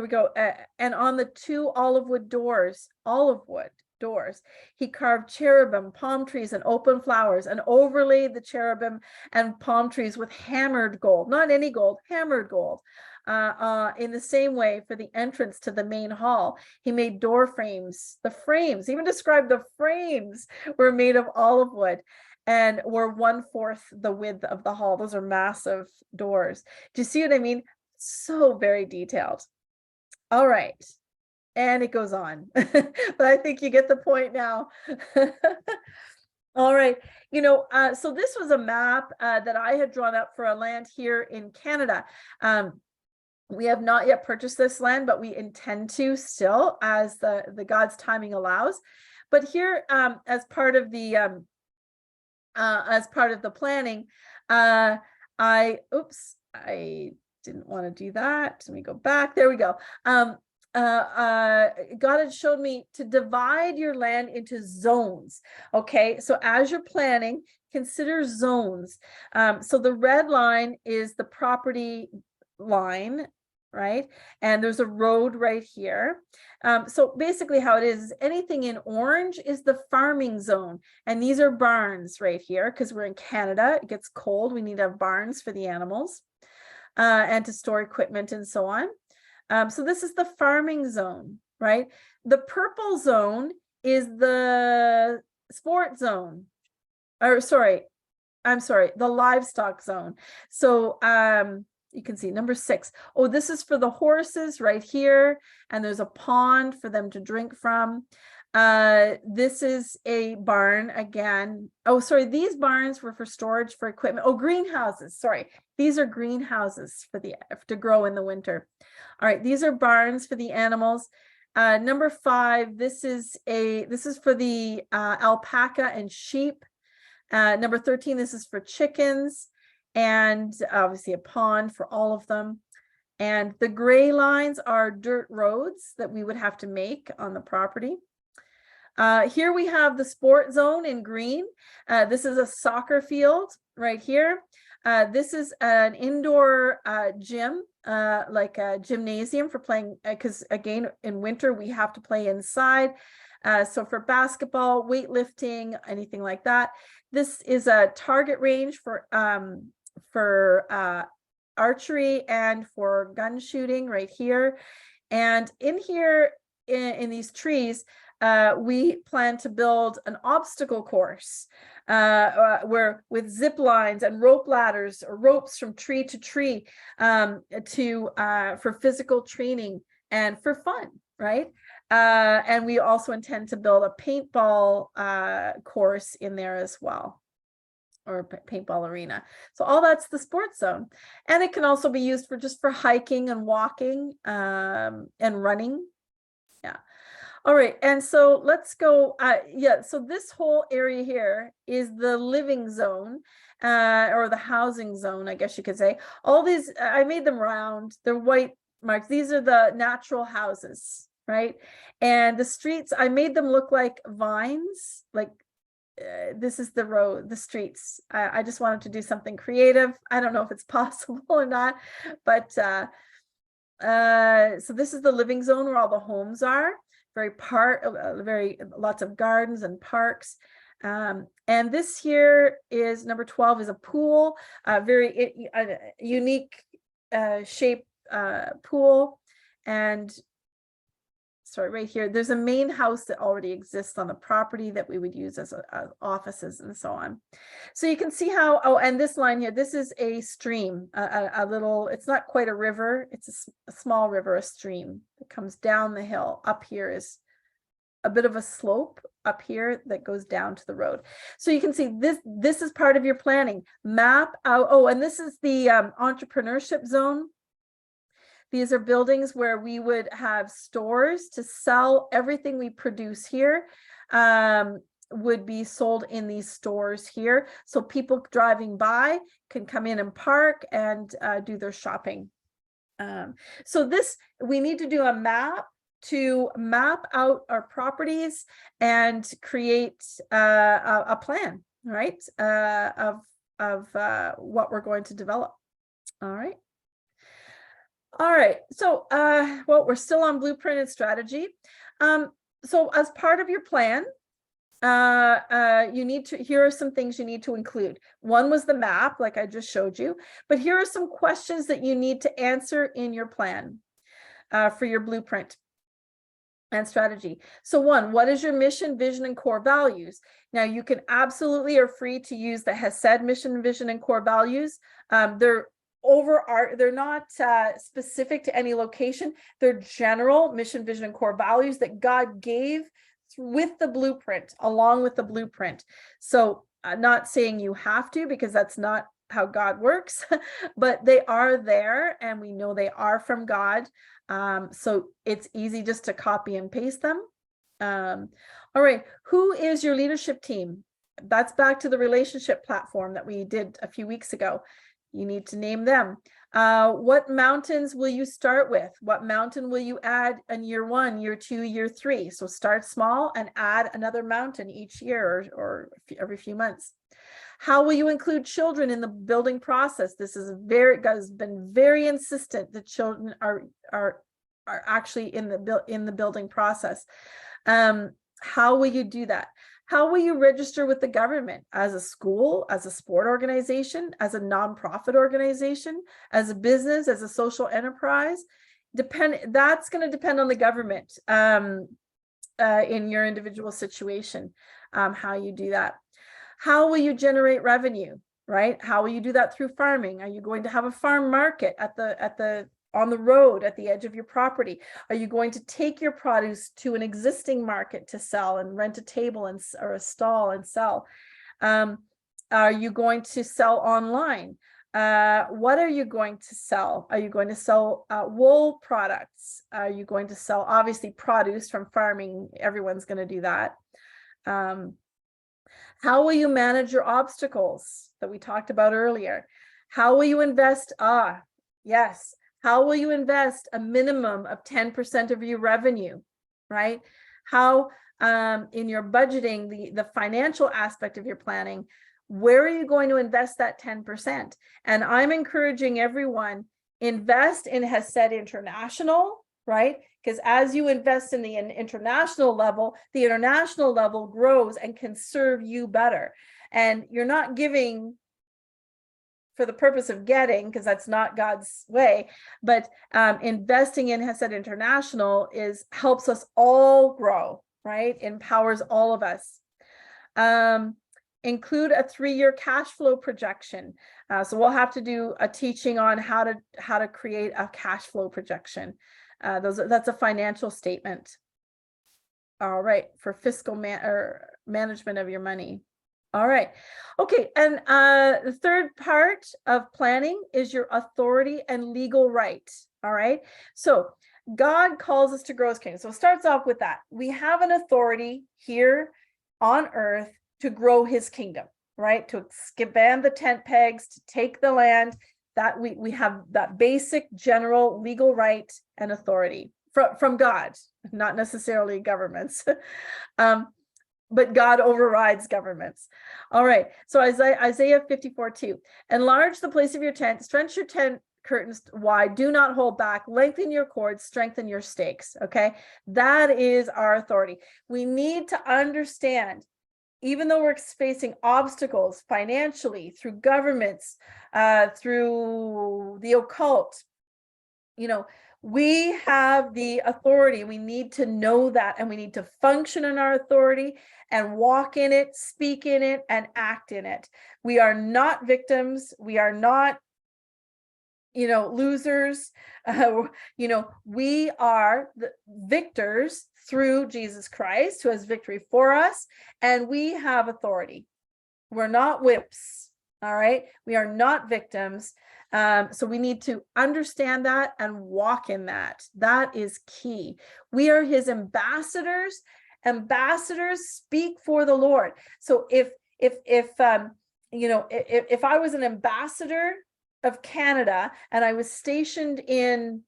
go. And on the 2 olive wood doors, he carved cherubim, palm trees, and open flowers, and overlaid the cherubim and palm trees with hammered gold, not any gold, hammered gold. In the same way, for the entrance to the main hall, he made door frames. The frames, even described the frames, were made of olive wood and were 1/4 the width of the hall. Those are massive doors. Do you see what I mean? So very detailed. All right. And it goes on, but I think you get the point now. All right. So this was a map that I had drawn up for a land here in Canada. We have not yet purchased this land, but we intend to still, as the God's timing allows. But here, as part of the planning, I didn't want to do that. Let me go back. There we go. God had showed me to divide your land into zones. Okay, so as you're planning, consider zones. So the red line is the property line, right? And there's a road right here. So basically how it is anything in orange is the farming zone. And these are barns right here because we're in Canada. It gets cold. We need to have barns for the animals and to store equipment and so on. So this is the farming zone, right? The purple zone is the sport zone. Or the livestock zone. So you can see number 6. Oh, this is for the horses right here. And there's a pond for them to drink from. This is a barn again. Oh, sorry. These barns were for storage for equipment. Oh, greenhouses. Sorry. These are greenhouses to grow in the winter. All right. These are barns for the animals. Number 5, this is for the alpaca and sheep. Number 13, this is for chickens, and obviously a pond for all of them. And the gray lines are dirt roads that we would have to make on the property. Here we have the sport zone in green. This is a soccer field right here. This is an indoor gym, like a gymnasium for playing, because again, in winter, we have to play inside. So for basketball, weightlifting, anything like that. This is a target range for archery and for gun shooting right here. And in here, in these trees, we plan to build an obstacle course where with zip lines and rope ladders or ropes from tree to tree for physical training and for fun, right? And we also intend to build a paintball course in there as well, or paintball arena. So all that's the sports zone. And it can also be used for hiking and walking and running. Yeah. All right. And so let's go. So this whole area here is the living zone or the housing zone, I guess you could say. All these, I made them round. They're white marks. These are the natural houses, right? And the streets, I made them look like vines, like this is the road, the streets. I just wanted to do something creative. I don't know if it's possible or not, but so this is the living zone where all the homes are. Very lots of gardens and parks. And this here is number 12 is a pool, very unique shape pool. And sorry, right here, there's a main house that already exists on the property that we would use as offices and so on. So you can see how, oh, and this line here, this is a stream, a little, it's not quite a river, it's a small river, a stream that comes down the hill. Up here is a bit of a slope up here that goes down to the road. So you can see this is part of your planning. Map out, oh, and this is the entrepreneurship zone. These are buildings where we would have stores to sell everything we produce here. Would be sold in these stores here. So people driving by can come in and park and do their shopping. So this, we need to do a map to map out our properties and create a plan, right, of what we're going to develop. All right. All right. So, well, we're still on blueprint and strategy. So as part of your plan, you need to, here are some things you need to include. One was the map, like I just showed you, but here are some questions that you need to answer in your plan for your blueprint and strategy. So one, what is your mission, vision, and core values? Now you can absolutely are free to use the HESED mission, vision, and core values. They're not specific to any location. They're general mission, vision, and core values that God gave with the blueprint, along with the blueprint. So I'm not saying you have to, because that's not how God works, but they are there and we know they are from God. So it's easy just to copy and paste them. All right, who is your leadership team? That's back to the relationship platform that we did a few weeks ago. You need to name them. What mountains will you start with? What mountain will you add in year 1, year 2, year 3? So start small and add another mountain each year or every few months. How will you include children in the building process? This is God has been very insistent that children are actually in the building process. How will you do that? How will you register with the government? As a school, as a sport organization, as a nonprofit organization, as a business, as a social enterprise? That's going to depend on the government in your individual situation, how you do that. How will you generate revenue, right? How will you do that through farming? Are you going to have a farm market on the road at the edge of your property? Are you going to take your produce to an existing market to sell and rent a table or a stall and sell? Are you going to sell online? What are you going to sell? Are you going to sell wool products? Are you going to sell, obviously, produce from farming? Everyone's going to do that. How will you manage your obstacles that we talked about earlier? How will you invest? Yes. How will you invest a minimum of 10% of your revenue, right? How, in your budgeting, the financial aspect of your planning, where are you going to invest that 10%? And I'm encouraging everyone, invest in HESED International, right? Because as you invest in the international level grows and can serve you better. And you're not giving for the purpose of getting, because that's not God's way, but investing in HESED International helps us all grow, right? Empowers all of us. Include a 3-year cash flow projection. So we'll have to do a teaching on how to create a cash flow projection. That's a financial statement. All right, for fiscal management of your money. All right. Okay. And the third part of planning is your authority and legal right. All right. So God calls us to grow his kingdom. So it starts off with that. We have an authority here on earth to grow his kingdom, right? To expand the tent pegs, to take the land. That we have that basic general legal right and authority from God, not necessarily governments. But God overrides governments. All right. So Isaiah 54:2. Enlarge the place of your tent, stretch your tent curtains wide, do not hold back, lengthen your cords, strengthen your stakes. Okay. That is our authority. We need to understand, even though we're facing obstacles financially, through governments, through the occult, We have the authority. We need to know that, and we need to function in our authority and walk in it, speak in it, and act in it. We are not victims. We are not, losers. We are the victors through Jesus Christ, who has victory for us, and we have authority. We're not whips. All right. We are not victims. So we need to understand that and walk in that. That is key. We are his ambassadors. Ambassadors speak for the Lord. So if I was an ambassador of Canada and I was stationed in,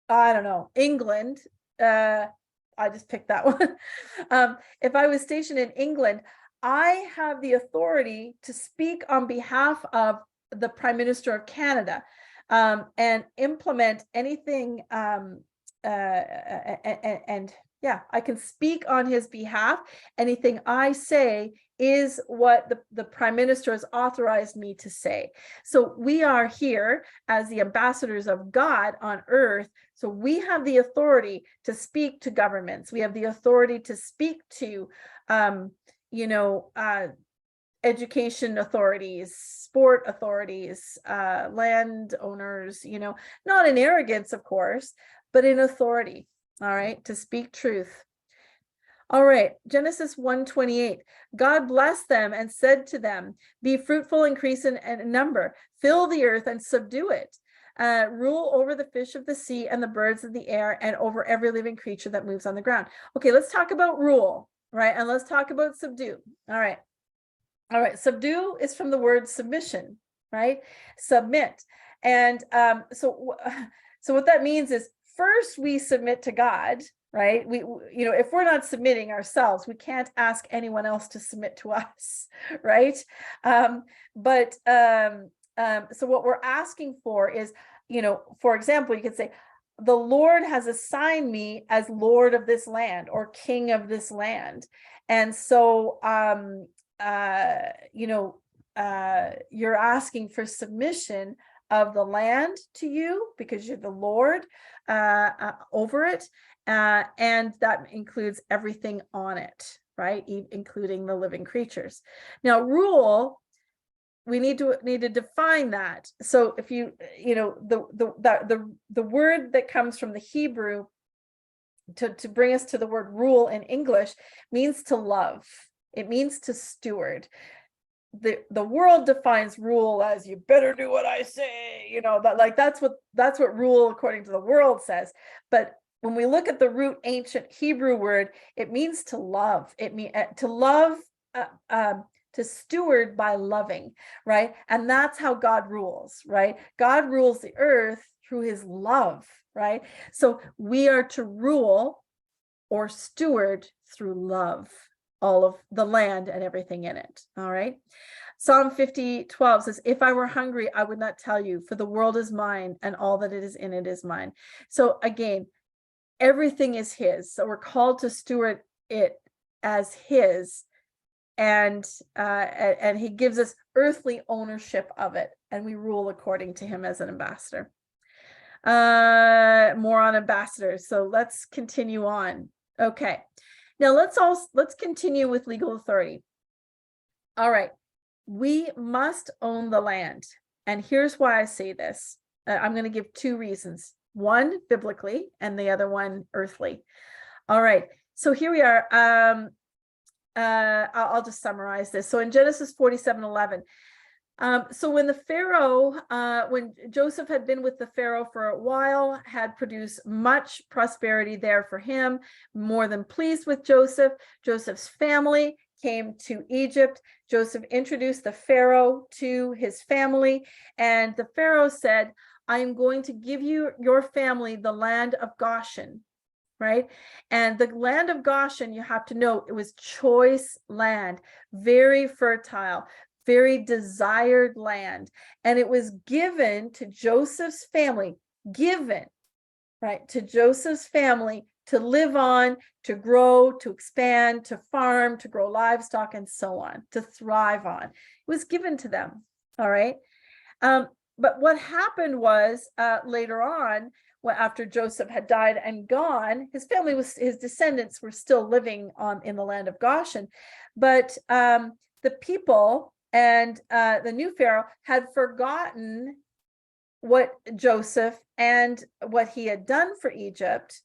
I don't know, England, I just picked that one. If I was stationed in England, I have the authority to speak on behalf of the Prime Minister of Canada, and implement anything, and I can speak on his behalf. Anything I say is what the Prime Minister has authorized me to say. So we are here as the ambassadors of God on earth. So we have the authority to speak to governments. We have the authority to speak to, education authorities, sport authorities, landowners, not in arrogance, of course, but in authority. All right, to speak truth. All right, Genesis 1:28. God blessed them and said to them, be fruitful, increase in number, fill the earth and subdue it. Rule over the fish of the sea and the birds of the air and over every living creature that moves on the ground. Okay, let's talk about rule, right? And let's talk about subdue. All right. Subdue is from the word submission, right? Submit. And so what that means is, first we submit to God, right? We if we're not submitting ourselves, we can't ask anyone else to submit to us, right? So what we're asking for is, for example, you could say, the Lord has assigned me as Lord of this land or King of this land. And so, you're asking for submission of the land to you because you're the Lord over it. And that includes everything on it, right? Including the living creatures. Now, rule, we need to define that. So if the word that comes from the Hebrew to bring us to the word rule in English means to love. It means to steward. The world defines rule as, you better do what I say, that's what rule according to the world says. But when we look at the root ancient Hebrew word, it means to love. It means to love, to steward by loving, right? And that's how God rules, right? God rules the earth through his love, right? So we are to rule or steward through love, all of the land and everything in it. All right. Psalm 50:12 says, if I were hungry, I would not tell you, for the world is mine and all that it is in it is mine. So again, everything is his. So we're called to steward it as his. And he gives us earthly ownership of it, and we rule according to him as an ambassador. More on ambassadors. So let's continue on. Okay. Now let's continue with legal authority. All right. We must own the land. And here's why I say this. I'm going to give two reasons. One biblically and the other one earthly. All right. So here we are. I'll just summarize this. So in Genesis 47:11, so when the Pharaoh, when Joseph had been with the Pharaoh for a while, had produced much prosperity there for him, more than pleased with Joseph, Joseph's family came to Egypt. Joseph introduced the Pharaoh to his family, and the Pharaoh said, I am going to give you, your family, the land of Goshen. Right? And the land of Goshen, you have to know, it was choice land, very fertile, very desired land. And it was given to Joseph's family, to Joseph's family to live on, to grow, to expand, to farm, to grow livestock, and so on, to thrive on. It was given to them. All right. But what happened was later on, after Joseph had died and gone, his descendants were still living in the land of Goshen, but the people and the new Pharaoh had forgotten what Joseph and what he had done for Egypt,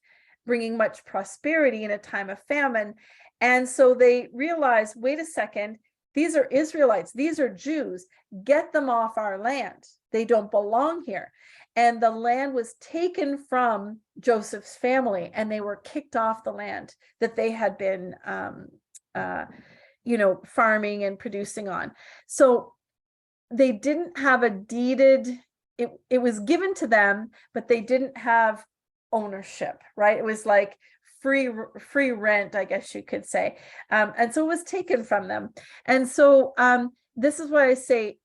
bringing much prosperity in a time of famine. And so they realized, wait a second, these are Israelites, these are Jews, get them off our land. They don't belong here. And the land was taken from Joseph's family, and they were kicked off the land that they had been farming and producing on. So they didn't have a deeded, it was given to them, but they didn't have ownership, right? It was like free rent, I guess you could say. And so it was taken from them. And so this is why I say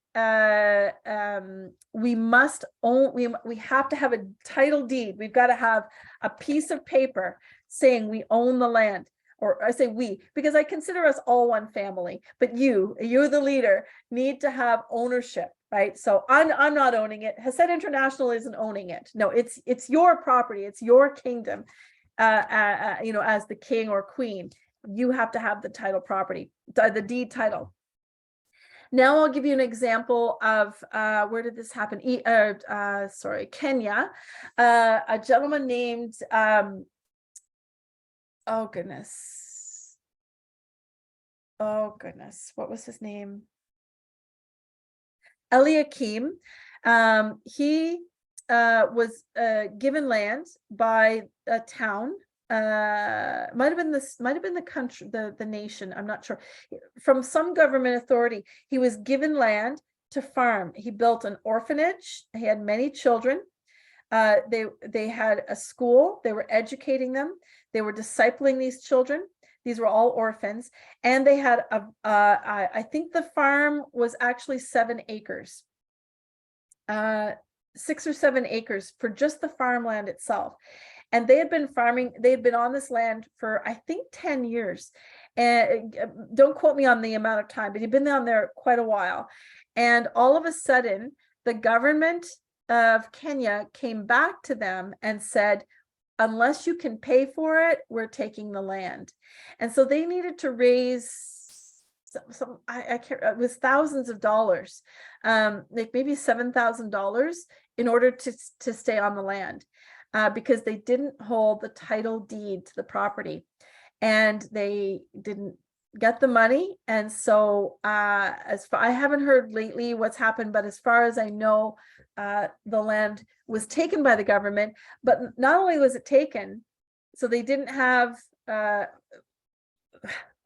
we must own, we have to have a title deed. We've got to have a piece of paper saying we own the land. Or I say we, because I consider us all one family, but you, the leader, need to have ownership, right? So I'm not owning it. Hesed International isn't owning it. No, it's your property. It's your kingdom. As the king or queen, you have to have the title property, the deed title. Now I'll give you an example of where did this happen? Kenya. A gentleman named oh goodness, what was his name? Eliakim. He was given land by a town. Might have been the country, the nation, I'm not sure. From some government authority, he was given land to farm. He built an orphanage. He had many children. They had a school. They were educating them. They were discipling these children. These were all orphans, and they had I think the farm was actually 7 acres, 6 or 7 acres for just the farmland itself. And they had been farming. They had been on this land for, I think, 10 years. And don't quote me on the amount of time, but he'd been on there quite a while. And all of a sudden, the government of Kenya came back to them and said, unless you can pay for it, we're taking the land. And so they needed to raise some I can't, it was thousands of dollars, like maybe $7,000 in order to stay on the land, because they didn't hold the title deed to the property, and they didn't get the money. And so I haven't heard lately what's happened, but as far as I know, the land was taken by the government. But not only was it taken, so they didn't have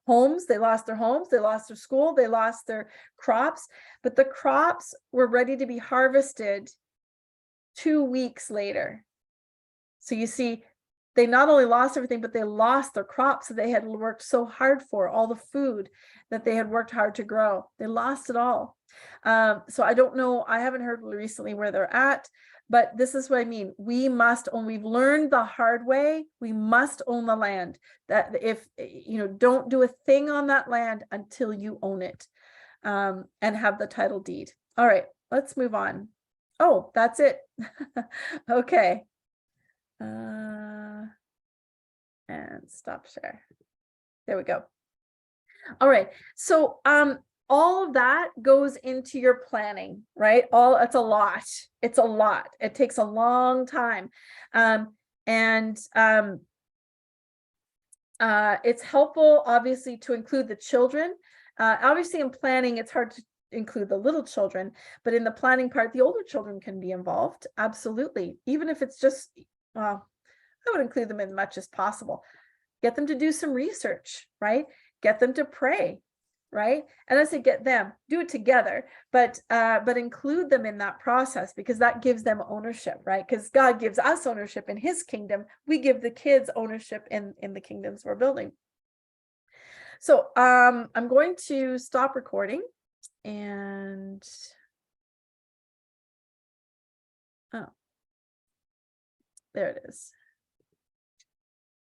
homes, they lost their homes, they lost their school, they lost their crops, but the crops were ready to be harvested 2 weeks later. So you see, they not only lost everything, but they lost their crops that they had worked so hard for, all the food that they had worked hard to grow. They lost it all. So I don't know, I haven't heard recently where they're at, but this is what I mean. We must own, we've learned the hard way, we must own the land. That if, don't do a thing on that land until you own it, and have the title deed. All right, let's move on. Oh, that's it. Okay. And stop share. There we go. All right. So all of that goes into your planning, right? It's a lot. It's a lot. It takes a long time. It's helpful, obviously, to include the children. Obviously, in planning, it's hard to include the little children, but in the planning part, the older children can be involved. Absolutely. Even if it's just, well, I would include them as much as possible. Get them to do some research, right? Get them to pray, right? And I say get them, do it together, but include them in that process, because that gives them ownership, right? Because God gives us ownership in his kingdom. We give the kids ownership in the kingdoms we're building. So I'm going to stop recording, and oh, there it is.